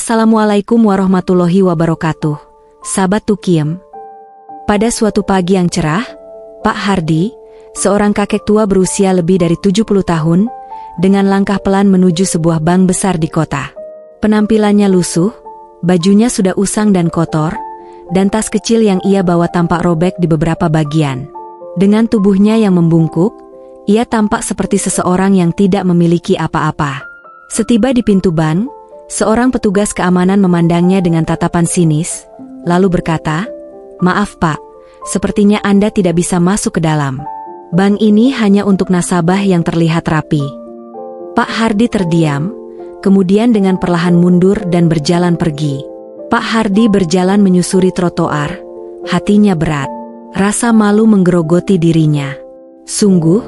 Assalamualaikum warahmatullahi wabarakatuh. Sahabat Tukiem. Pada suatu pagi yang cerah, Pak Hardi, seorang kakek tua berusia lebih dari 70 tahun, dengan langkah pelan menuju sebuah bank besar di kota. Penampilannya lusuh, bajunya sudah usang dan kotor, dan tas kecil yang ia bawa tampak robek di beberapa bagian. Dengan tubuhnya yang membungkuk, ia tampak seperti seseorang yang tidak memiliki apa-apa. Setiba di pintu bank, seorang petugas keamanan memandangnya dengan tatapan sinis, lalu berkata, "Maaf Pak, sepertinya Anda tidak bisa masuk ke dalam. Bank ini hanya untuk nasabah yang terlihat rapi." Pak Hardi terdiam, kemudian dengan perlahan mundur dan berjalan pergi. Pak Hardi berjalan menyusuri trotoar, hatinya berat. Rasa malu menggerogoti dirinya. Sungguh,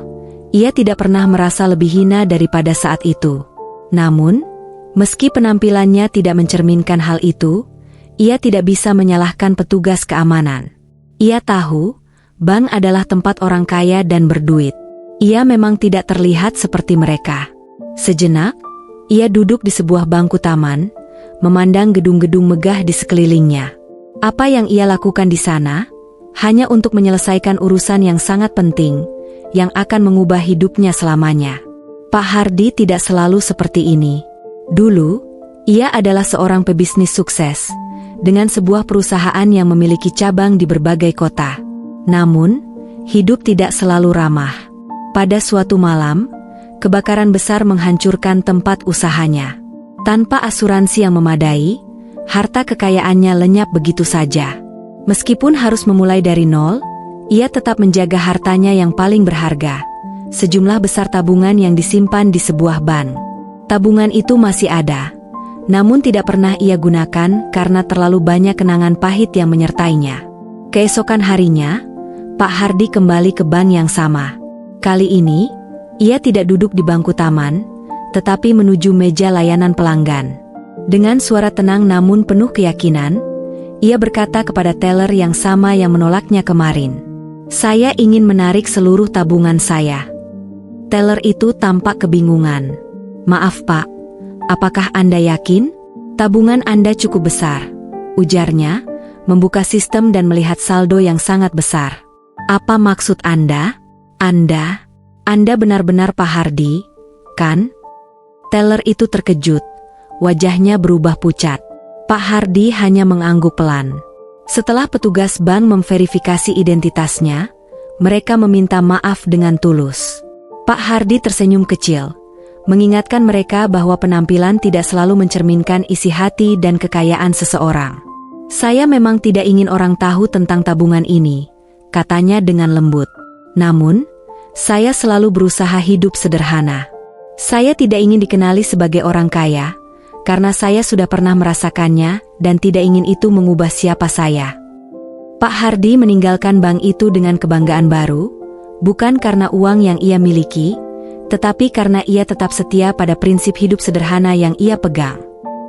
ia tidak pernah merasa lebih hina daripada saat itu. Namun, meski penampilannya tidak mencerminkan hal itu, ia tidak bisa menyalahkan petugas keamanan. Ia tahu, bank adalah tempat orang kaya dan berduit. Ia memang tidak terlihat seperti mereka. Sejenak, ia duduk di sebuah bangku taman, memandang gedung-gedung megah di sekelilingnya. Apa yang ia lakukan di sana, hanya untuk menyelesaikan urusan yang sangat penting, yang akan mengubah hidupnya selamanya. Pak Hardi tidak selalu seperti ini. Dulu, ia adalah seorang pebisnis sukses, dengan sebuah perusahaan yang memiliki cabang di berbagai kota. Namun, hidup tidak selalu ramah. Pada suatu malam, kebakaran besar menghancurkan tempat usahanya. Tanpa asuransi yang memadai, harta kekayaannya lenyap begitu saja. Meskipun harus memulai dari nol, ia tetap menjaga hartanya yang paling berharga, sejumlah besar tabungan yang disimpan di sebuah bank. Tabungan itu masih ada, namun tidak pernah ia gunakan karena terlalu banyak kenangan pahit yang menyertainya. Keesokan harinya, Pak Hardi kembali ke bank yang sama. Kali ini, ia tidak duduk di bangku taman, tetapi menuju meja layanan pelanggan. Dengan suara tenang namun penuh keyakinan, ia berkata kepada teller yang sama yang menolaknya kemarin, "Saya ingin menarik seluruh tabungan saya." Teller itu tampak kebingungan. "Maaf Pak, apakah Anda yakin? Tabungan Anda cukup besar," ujarnya, membuka sistem dan melihat saldo yang sangat besar. "Apa maksud Anda? Anda benar-benar Pak Hardi, kan?" Teller itu terkejut, wajahnya berubah pucat. Pak Hardi hanya mengangguk pelan. Setelah petugas bank memverifikasi identitasnya, mereka meminta maaf dengan tulus. Pak Hardi tersenyum kecil, mengingatkan mereka bahwa penampilan tidak selalu mencerminkan isi hati dan kekayaan seseorang. "Saya memang tidak ingin orang tahu tentang tabungan ini," katanya dengan lembut. "Namun, saya selalu berusaha hidup sederhana. Saya tidak ingin dikenali sebagai orang kaya, karena saya sudah pernah merasakannya dan tidak ingin itu mengubah siapa saya." Pak Hardi meninggalkan bank itu dengan kebanggaan baru, bukan karena uang yang ia miliki, tetapi karena ia tetap setia pada prinsip hidup sederhana yang ia pegang.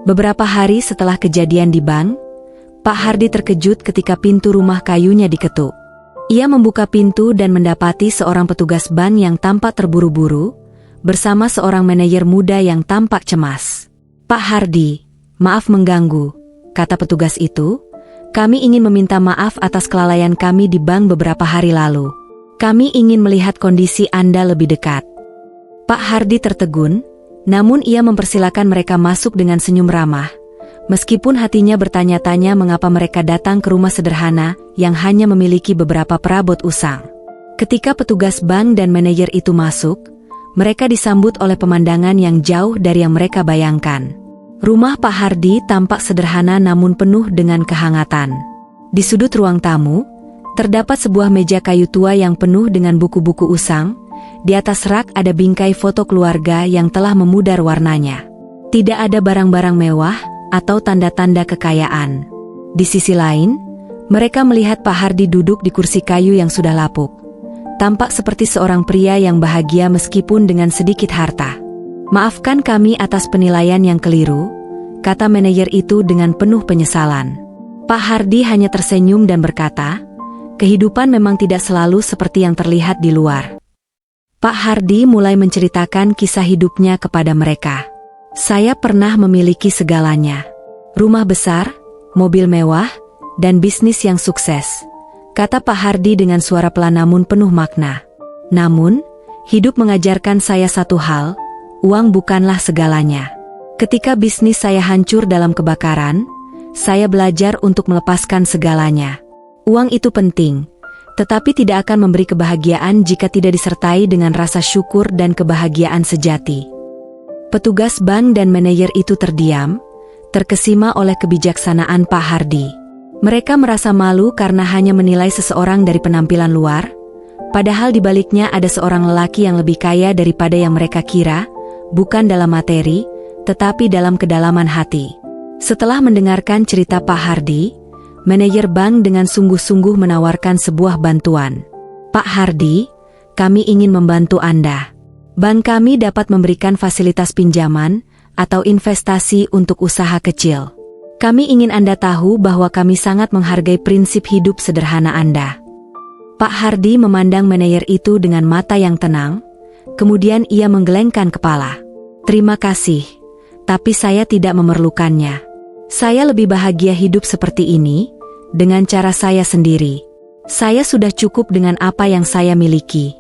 Beberapa hari setelah kejadian di bank, Pak Hardi terkejut ketika pintu rumah kayunya diketuk. Ia membuka pintu dan mendapati seorang petugas bank yang tampak terburu-buru, bersama seorang manajer muda yang tampak cemas. "Pak Hardi, maaf mengganggu," kata petugas itu. "Kami ingin meminta maaf atas kelalaian kami di bank beberapa hari lalu. Kami ingin melihat kondisi Anda lebih dekat." Pak Hardi tertegun, namun ia mempersilakan mereka masuk dengan senyum ramah, meskipun hatinya bertanya-tanya mengapa mereka datang ke rumah sederhana yang hanya memiliki beberapa perabot usang. Ketika petugas bank dan manajer itu masuk, mereka disambut oleh pemandangan yang jauh dari yang mereka bayangkan. Rumah Pak Hardi tampak sederhana namun penuh dengan kehangatan. Di sudut ruang tamu, terdapat sebuah meja kayu tua yang penuh dengan buku-buku usang. Di atas rak ada bingkai foto keluarga yang telah memudar warnanya. Tidak ada barang-barang mewah atau tanda-tanda kekayaan. Di sisi lain, mereka melihat Pak Hardi duduk di kursi kayu yang sudah lapuk. Tampak seperti seorang pria yang bahagia meskipun dengan sedikit harta. "Maafkan kami atas penilaian yang keliru," kata manajer itu dengan penuh penyesalan. Pak Hardi hanya tersenyum dan berkata, "Kehidupan memang tidak selalu seperti yang terlihat di luar." Pak Hardi mulai menceritakan kisah hidupnya kepada mereka. "Saya pernah memiliki segalanya. Rumah besar, mobil mewah, dan bisnis yang sukses, kata Pak Hardi dengan suara pelan namun penuh makna. Namun, hidup mengajarkan saya satu hal, uang bukanlah segalanya. Ketika bisnis saya hancur dalam kebakaran, saya belajar untuk melepaskan segalanya. Uang itu penting, tetapi tidak akan memberi kebahagiaan jika tidak disertai dengan rasa syukur dan kebahagiaan sejati. Petugas bank dan manajer itu terdiam, terkesima oleh kebijaksanaan Pak Hardi. Mereka merasa malu karena hanya menilai seseorang dari penampilan luar, padahal di baliknya ada seorang lelaki yang lebih kaya daripada yang mereka kira, bukan dalam materi, tetapi dalam kedalaman hati. Setelah mendengarkan cerita Pak Hardi, manajer bank dengan sungguh-sungguh menawarkan sebuah bantuan. Pak Hardi, kami ingin membantu Anda. Bank kami dapat memberikan fasilitas pinjaman atau investasi untuk usaha kecil. Kami ingin Anda tahu bahwa kami sangat menghargai prinsip hidup sederhana Anda. Pak Hardi memandang manajer itu dengan mata yang tenang, kemudian ia menggelengkan kepala. Terima kasih, tapi saya tidak memerlukannya. Saya lebih bahagia hidup seperti ini, dengan cara saya sendiri. Saya sudah cukup dengan apa yang saya miliki.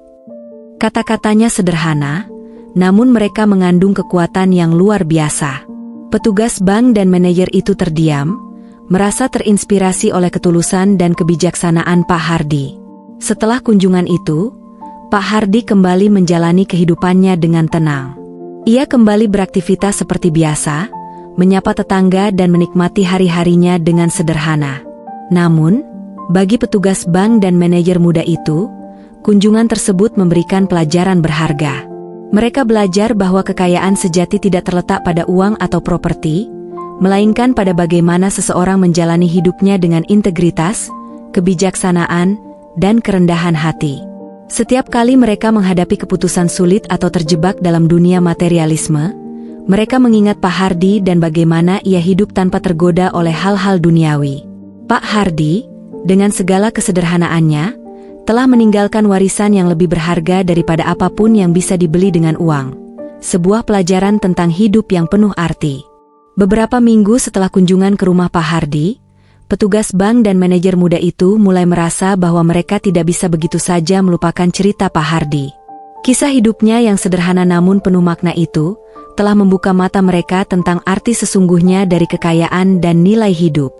Kata-katanya sederhana, namun mereka mengandung kekuatan yang luar biasa. Petugas bank dan manajer itu terdiam, merasa terinspirasi oleh ketulusan dan kebijaksanaan Pak Hardi. Setelah kunjungan itu, Pak Hardi kembali menjalani kehidupannya dengan tenang. Ia kembali beraktivitas seperti biasa, menyapa tetangga dan menikmati hari-harinya dengan sederhana. Namun, bagi petugas bank dan manajer muda itu, kunjungan tersebut memberikan pelajaran berharga. Mereka belajar bahwa kekayaan sejati tidak terletak pada uang atau properti, melainkan pada bagaimana seseorang menjalani hidupnya dengan integritas, kebijaksanaan, dan kerendahan hati. Setiap kali mereka menghadapi keputusan sulit atau terjebak dalam dunia materialisme, mereka mengingat Pak Hardi dan bagaimana ia hidup tanpa tergoda oleh hal-hal duniawi. Pak Hardi, dengan segala kesederhanaannya, telah meninggalkan warisan yang lebih berharga daripada apapun yang bisa dibeli dengan uang. Sebuah pelajaran tentang hidup yang penuh arti. Beberapa minggu setelah kunjungan ke rumah Pak Hardi, petugas bank dan manajer muda itu mulai merasa bahwa mereka tidak bisa begitu saja melupakan cerita Pak Hardi. Kisah hidupnya yang sederhana namun penuh makna itu, telah membuka mata mereka tentang arti sesungguhnya dari kekayaan dan nilai hidup.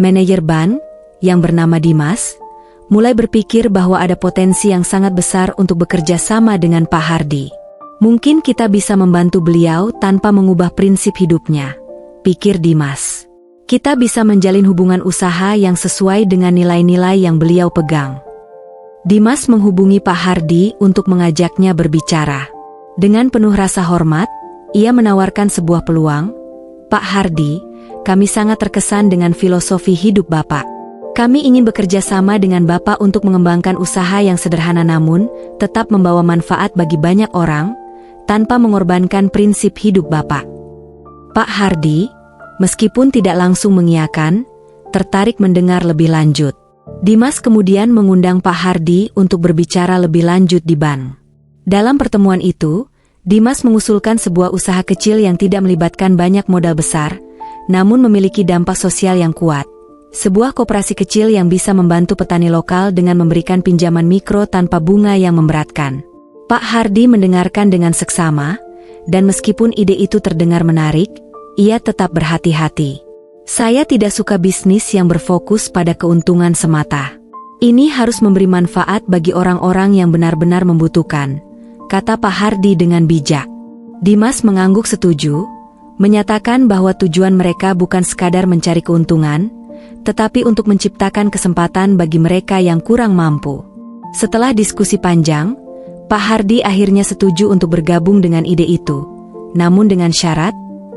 Manajer bank, yang bernama Dimas, mulai berpikir bahwa ada potensi yang sangat besar untuk bekerja sama dengan Pak Hardi. Mungkin kita bisa membantu beliau tanpa mengubah prinsip hidupnya, pikir Dimas. Kita bisa menjalin hubungan usaha yang sesuai dengan nilai-nilai yang beliau pegang. Dimas menghubungi Pak Hardi untuk mengajaknya berbicara. Dengan penuh rasa hormat, ia menawarkan sebuah peluang. Pak Hardi, kami sangat terkesan dengan filosofi hidup Bapak. Kami ingin bekerja sama dengan Bapak untuk mengembangkan usaha yang sederhana namun tetap membawa manfaat bagi banyak orang, tanpa mengorbankan prinsip hidup Bapak. Pak Hardi, meskipun tidak langsung mengiyakan, tertarik mendengar lebih lanjut. Dimas kemudian mengundang Pak Hardi untuk berbicara lebih lanjut di bank. Dalam pertemuan itu, Dimas mengusulkan sebuah usaha kecil yang tidak melibatkan banyak modal besar, namun memiliki dampak sosial yang kuat. Sebuah koperasi kecil yang bisa membantu petani lokal dengan memberikan pinjaman mikro tanpa bunga yang memberatkan. Pak Hardi mendengarkan dengan seksama, dan meskipun ide itu terdengar menarik, ia tetap berhati-hati. Saya tidak suka bisnis yang berfokus pada keuntungan semata. Ini harus memberi manfaat bagi orang-orang yang benar-benar membutuhkan, kata Pak Hardi dengan bijak. Dimas mengangguk setuju, menyatakan bahwa tujuan mereka bukan sekadar mencari keuntungan, tetapi untuk menciptakan kesempatan bagi mereka yang kurang mampu. Setelah diskusi panjang, Pak Hardi akhirnya setuju untuk bergabung dengan ide itu. Namun dengan syarat,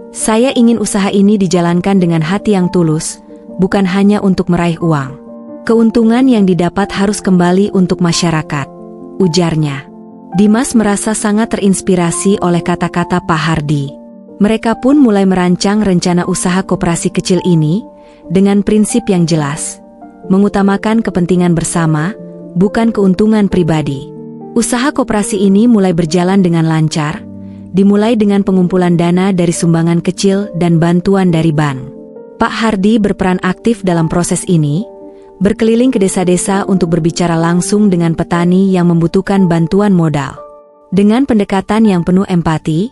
saya ingin usaha ini dijalankan dengan hati yang tulus, bukan hanya untuk meraih uang. Keuntungan yang didapat harus kembali untuk masyarakat, ujarnya. Dimas merasa sangat terinspirasi oleh kata-kata Pak Hardi. Mereka pun mulai merancang rencana usaha koperasi kecil ini, dengan prinsip yang jelas, mengutamakan kepentingan bersama, bukan keuntungan pribadi. Usaha koperasi ini mulai berjalan dengan lancar, dimulai dengan pengumpulan dana dari sumbangan kecil dan bantuan dari bank. Pak Hardi berperan aktif dalam proses ini, berkeliling ke desa-desa untuk berbicara langsung dengan petani yang membutuhkan bantuan modal. Dengan pendekatan yang penuh empati,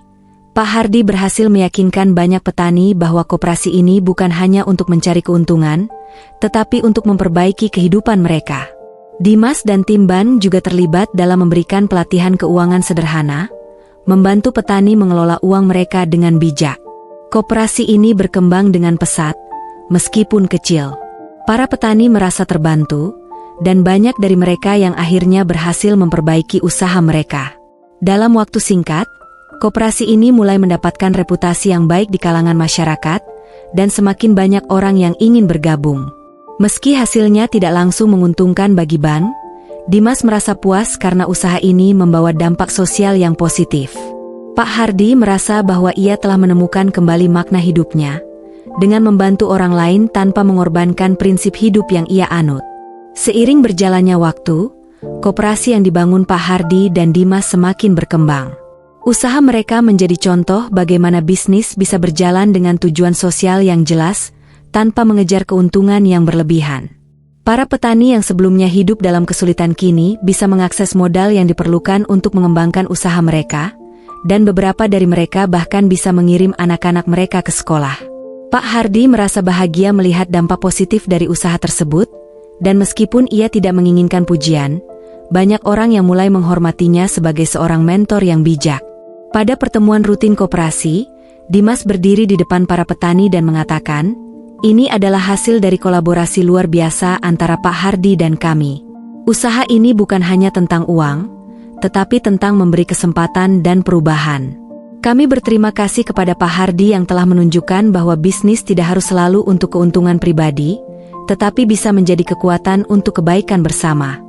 Pak Hardi berhasil meyakinkan banyak petani bahwa koperasi ini bukan hanya untuk mencari keuntungan, tetapi untuk memperbaiki kehidupan mereka. Dimas dan tim BAN juga terlibat dalam memberikan pelatihan keuangan sederhana, membantu petani mengelola uang mereka dengan bijak. Koperasi ini berkembang dengan pesat, meskipun kecil. Para petani merasa terbantu, dan banyak dari mereka yang akhirnya berhasil memperbaiki usaha mereka. Dalam waktu singkat, koperasi ini mulai mendapatkan reputasi yang baik di kalangan masyarakat, dan semakin banyak orang yang ingin bergabung. Meski hasilnya tidak langsung menguntungkan bagi BAN, Dimas merasa puas karena usaha ini membawa dampak sosial yang positif. Pak Hardi merasa bahwa ia telah menemukan kembali makna hidupnya, dengan membantu orang lain tanpa mengorbankan prinsip hidup yang ia anut. Seiring berjalannya waktu, koperasi yang dibangun Pak Hardi dan Dimas semakin berkembang. Usaha mereka menjadi contoh bagaimana bisnis bisa berjalan dengan tujuan sosial yang jelas, tanpa mengejar keuntungan yang berlebihan. Para petani yang sebelumnya hidup dalam kesulitan kini bisa mengakses modal yang diperlukan untuk mengembangkan usaha mereka, dan beberapa dari mereka bahkan bisa mengirim anak-anak mereka ke sekolah. Pak Hardi merasa bahagia melihat dampak positif dari usaha tersebut, dan meskipun ia tidak menginginkan pujian, banyak orang yang mulai menghormatinya sebagai seorang mentor yang bijak. Pada pertemuan rutin koperasi, Dimas berdiri di depan para petani dan mengatakan, "Ini adalah hasil dari kolaborasi luar biasa antara Pak Hardi dan kami. Usaha ini bukan hanya tentang uang, tetapi tentang memberi kesempatan dan perubahan." Kami berterima kasih kepada Pak Hardi yang telah menunjukkan bahwa bisnis tidak harus selalu untuk keuntungan pribadi, tetapi bisa menjadi kekuatan untuk kebaikan bersama.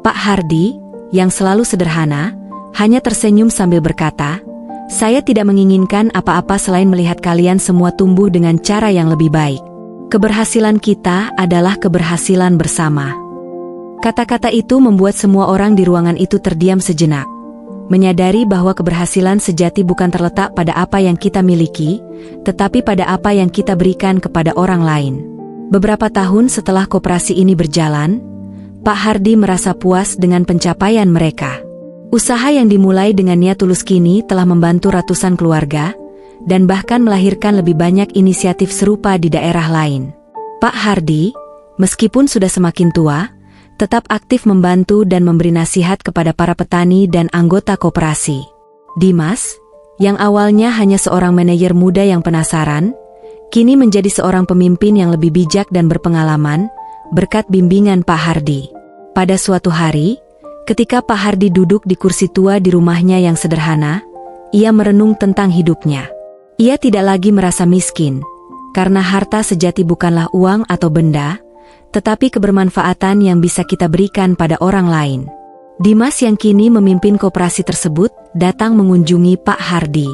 Pak Hardi, yang selalu sederhana, hanya tersenyum sambil berkata, "Saya tidak menginginkan apa-apa selain melihat kalian semua tumbuh dengan cara yang lebih baik. Keberhasilan kita adalah keberhasilan bersama." Kata-kata itu membuat semua orang di ruangan itu terdiam sejenak, menyadari bahwa keberhasilan sejati bukan terletak pada apa yang kita miliki, tetapi pada apa yang kita berikan kepada orang lain. Beberapa tahun setelah koperasi ini berjalan, Pak Hardi merasa puas dengan pencapaian mereka. Usaha yang dimulai dengan niat tulus kini telah membantu ratusan keluarga, dan bahkan melahirkan lebih banyak inisiatif serupa di daerah lain. Pak Hardi, meskipun sudah semakin tua, tetap aktif membantu dan memberi nasihat kepada para petani dan anggota koperasi. Dimas, yang awalnya hanya seorang manajer muda yang penasaran, kini menjadi seorang pemimpin yang lebih bijak dan berpengalaman, berkat bimbingan Pak Hardi. Pada suatu hari, ketika Pak Hardi duduk di kursi tua di rumahnya yang sederhana, ia merenung tentang hidupnya. Ia tidak lagi merasa miskin, karena harta sejati bukanlah uang atau benda, tetapi kebermanfaatan yang bisa kita berikan pada orang lain. Dimas yang kini memimpin koperasi tersebut datang mengunjungi Pak Hardi.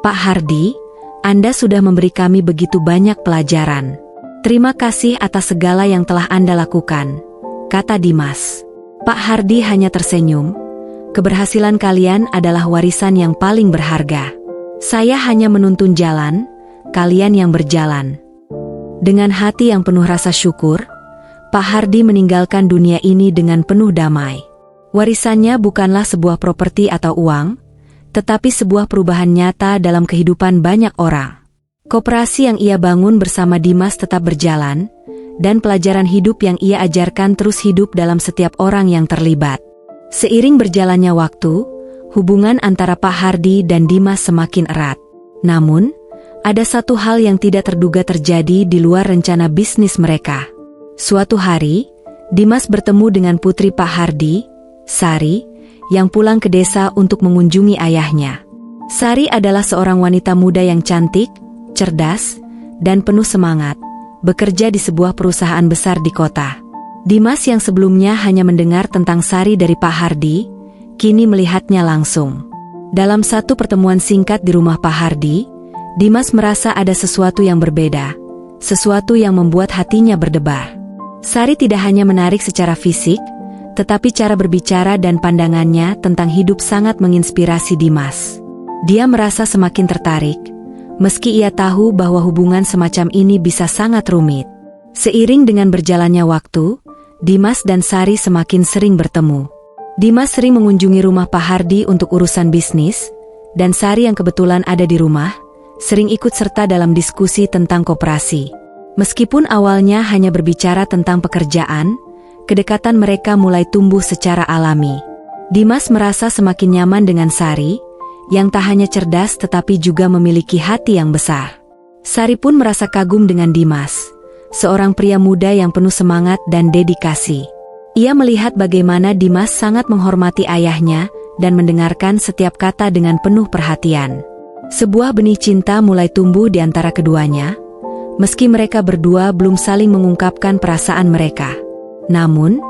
"Pak Hardi, Anda sudah memberi kami begitu banyak pelajaran. Terima kasih atas segala yang telah Anda lakukan," kata Dimas. Pak Hardi hanya tersenyum. "Keberhasilan kalian adalah warisan yang paling berharga. Saya hanya menuntun jalan, kalian yang berjalan." Dengan hati yang penuh rasa syukur, Pak Hardi meninggalkan dunia ini dengan penuh damai. Warisannya bukanlah sebuah properti atau uang, tetapi sebuah perubahan nyata dalam kehidupan banyak orang. Koperasi yang ia bangun bersama Dimas tetap berjalan, dan pelajaran hidup yang ia ajarkan terus hidup dalam setiap orang yang terlibat. Seiring berjalannya waktu, hubungan antara Pak Hardi dan Dimas semakin erat. Namun, ada satu hal yang tidak terduga terjadi di luar rencana bisnis mereka. Suatu hari, Dimas bertemu dengan putri Pak Hardi, Sari, yang pulang ke desa untuk mengunjungi ayahnya. Sari adalah seorang wanita muda yang cantik, cerdas, dan penuh semangat, bekerja di sebuah perusahaan besar di kota. Dimas yang sebelumnya hanya mendengar tentang Sari dari Pak Hardi, kini melihatnya langsung. Dalam satu pertemuan singkat di rumah Pak Hardi, Dimas merasa ada sesuatu yang berbeda, sesuatu yang membuat hatinya berdebar. Sari tidak hanya menarik secara fisik, tetapi cara berbicara dan pandangannya tentang hidup sangat menginspirasi Dimas. Dia merasa semakin tertarik, meski ia tahu bahwa hubungan semacam ini bisa sangat rumit. Seiring dengan berjalannya waktu, Dimas dan Sari semakin sering bertemu. Dimas sering mengunjungi rumah Pak Hardi untuk urusan bisnis, dan Sari yang kebetulan ada di rumah, sering ikut serta dalam diskusi tentang koperasi. Meskipun awalnya hanya berbicara tentang pekerjaan, kedekatan mereka mulai tumbuh secara alami. Dimas merasa semakin nyaman dengan Sari, yang tak hanya cerdas tetapi juga memiliki hati yang besar. Sari pun merasa kagum dengan Dimas, seorang pria muda yang penuh semangat dan dedikasi. Ia melihat bagaimana Dimas sangat menghormati ayahnya dan mendengarkan setiap kata dengan penuh perhatian. Sebuah benih cinta mulai tumbuh di antara keduanya, meski mereka berdua belum saling mengungkapkan perasaan mereka. Namun,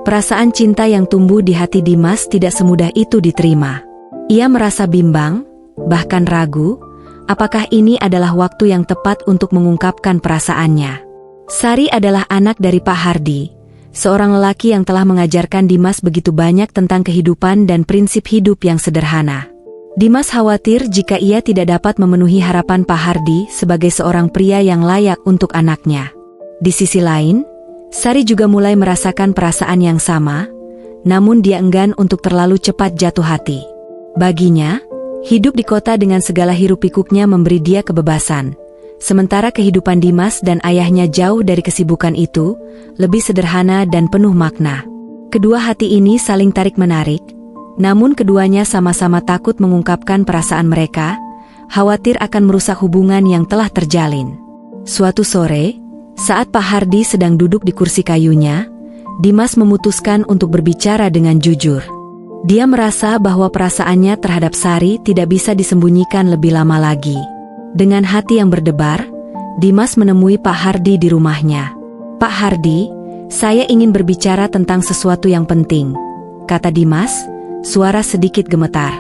perasaan cinta yang tumbuh di hati Dimas tidak semudah itu diterima. Ia merasa bimbang, bahkan ragu, apakah ini adalah waktu yang tepat untuk mengungkapkan perasaannya. Sari adalah anak dari Pak Hardi, seorang lelaki yang telah mengajarkan Dimas begitu banyak tentang kehidupan dan prinsip hidup yang sederhana. Dimas khawatir jika ia tidak dapat memenuhi harapan Pak Hardi sebagai seorang pria yang layak untuk anaknya. Di sisi lain, Sari juga mulai merasakan perasaan yang sama, namun dia enggan untuk terlalu cepat jatuh hati. Baginya, hidup di kota dengan segala hiruk-pikuknya memberi dia kebebasan. Sementara kehidupan Dimas dan ayahnya jauh dari kesibukan itu, lebih sederhana dan penuh makna. Kedua hati ini saling tarik-menarik, namun keduanya sama-sama takut mengungkapkan perasaan mereka, khawatir akan merusak hubungan yang telah terjalin. Suatu sore, saat Pak Hardi sedang duduk di kursi kayunya, Dimas memutuskan untuk berbicara dengan jujur. Dia merasa bahwa perasaannya terhadap Sari tidak bisa disembunyikan lebih lama lagi. Dengan hati yang berdebar, Dimas menemui Pak Hardi di rumahnya. "Pak Hardi, saya ingin berbicara tentang sesuatu yang penting," kata Dimas, suara sedikit gemetar.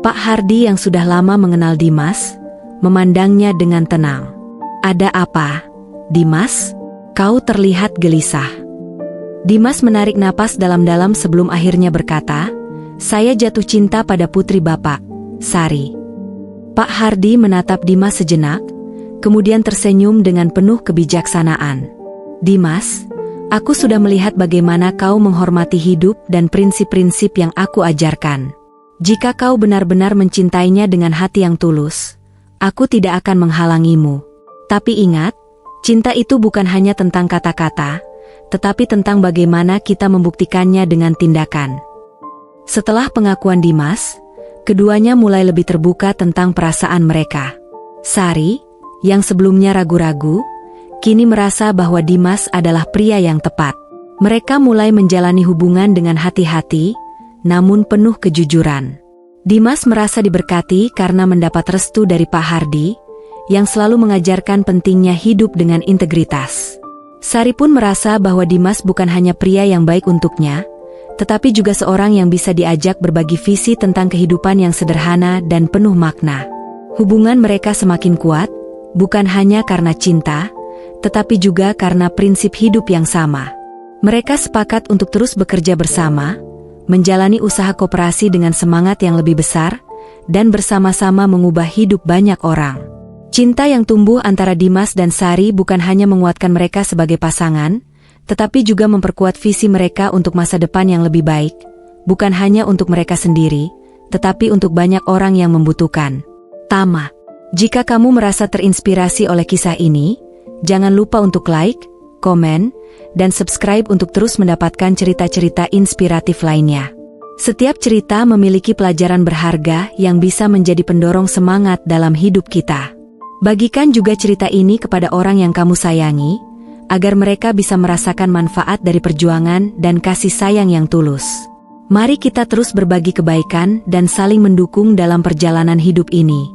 Pak Hardi yang sudah lama mengenal Dimas, memandangnya dengan tenang. "Ada apa, Dimas? Kau terlihat gelisah." Dimas menarik napas dalam-dalam sebelum akhirnya berkata, "Saya jatuh cinta pada putri Bapak, Sari." Pak Hardi menatap Dimas sejenak, kemudian tersenyum dengan penuh kebijaksanaan. "Dimas, aku sudah melihat bagaimana kau menghormati hidup dan prinsip-prinsip yang aku ajarkan. Jika kau benar-benar mencintainya dengan hati yang tulus, aku tidak akan menghalangimu. Tapi ingat, cinta itu bukan hanya tentang kata-kata, tetapi tentang bagaimana kita membuktikannya dengan tindakan." Setelah pengakuan Dimas, keduanya mulai lebih terbuka tentang perasaan mereka. Sari, yang sebelumnya ragu-ragu, kini merasa bahwa Dimas adalah pria yang tepat. Mereka mulai menjalani hubungan dengan hati-hati, namun penuh kejujuran. Dimas merasa diberkati karena mendapat restu dari Pak Hardi, yang selalu mengajarkan pentingnya hidup dengan integritas. Sari pun merasa bahwa Dimas bukan hanya pria yang baik untuknya, tetapi juga seorang yang bisa diajak berbagi visi tentang kehidupan yang sederhana dan penuh makna. Hubungan mereka semakin kuat, bukan hanya karena cinta, tetapi juga karena prinsip hidup yang sama. Mereka sepakat untuk terus bekerja bersama, menjalani usaha koperasi dengan semangat yang lebih besar, dan bersama-sama mengubah hidup banyak orang. Cinta yang tumbuh antara Dimas dan Sari bukan hanya menguatkan mereka sebagai pasangan, tetapi juga memperkuat visi mereka untuk masa depan yang lebih baik, bukan hanya untuk mereka sendiri, tetapi untuk banyak orang yang membutuhkan. Tama, jika kamu merasa terinspirasi oleh kisah ini, jangan lupa untuk like, komen, dan subscribe untuk terus mendapatkan cerita-cerita inspiratif lainnya. Setiap cerita memiliki pelajaran berharga yang bisa menjadi pendorong semangat dalam hidup kita. Bagikan juga cerita ini kepada orang yang kamu sayangi, agar mereka bisa merasakan manfaat dari perjuangan dan kasih sayang yang tulus. Mari kita terus berbagi kebaikan dan saling mendukung dalam perjalanan hidup ini.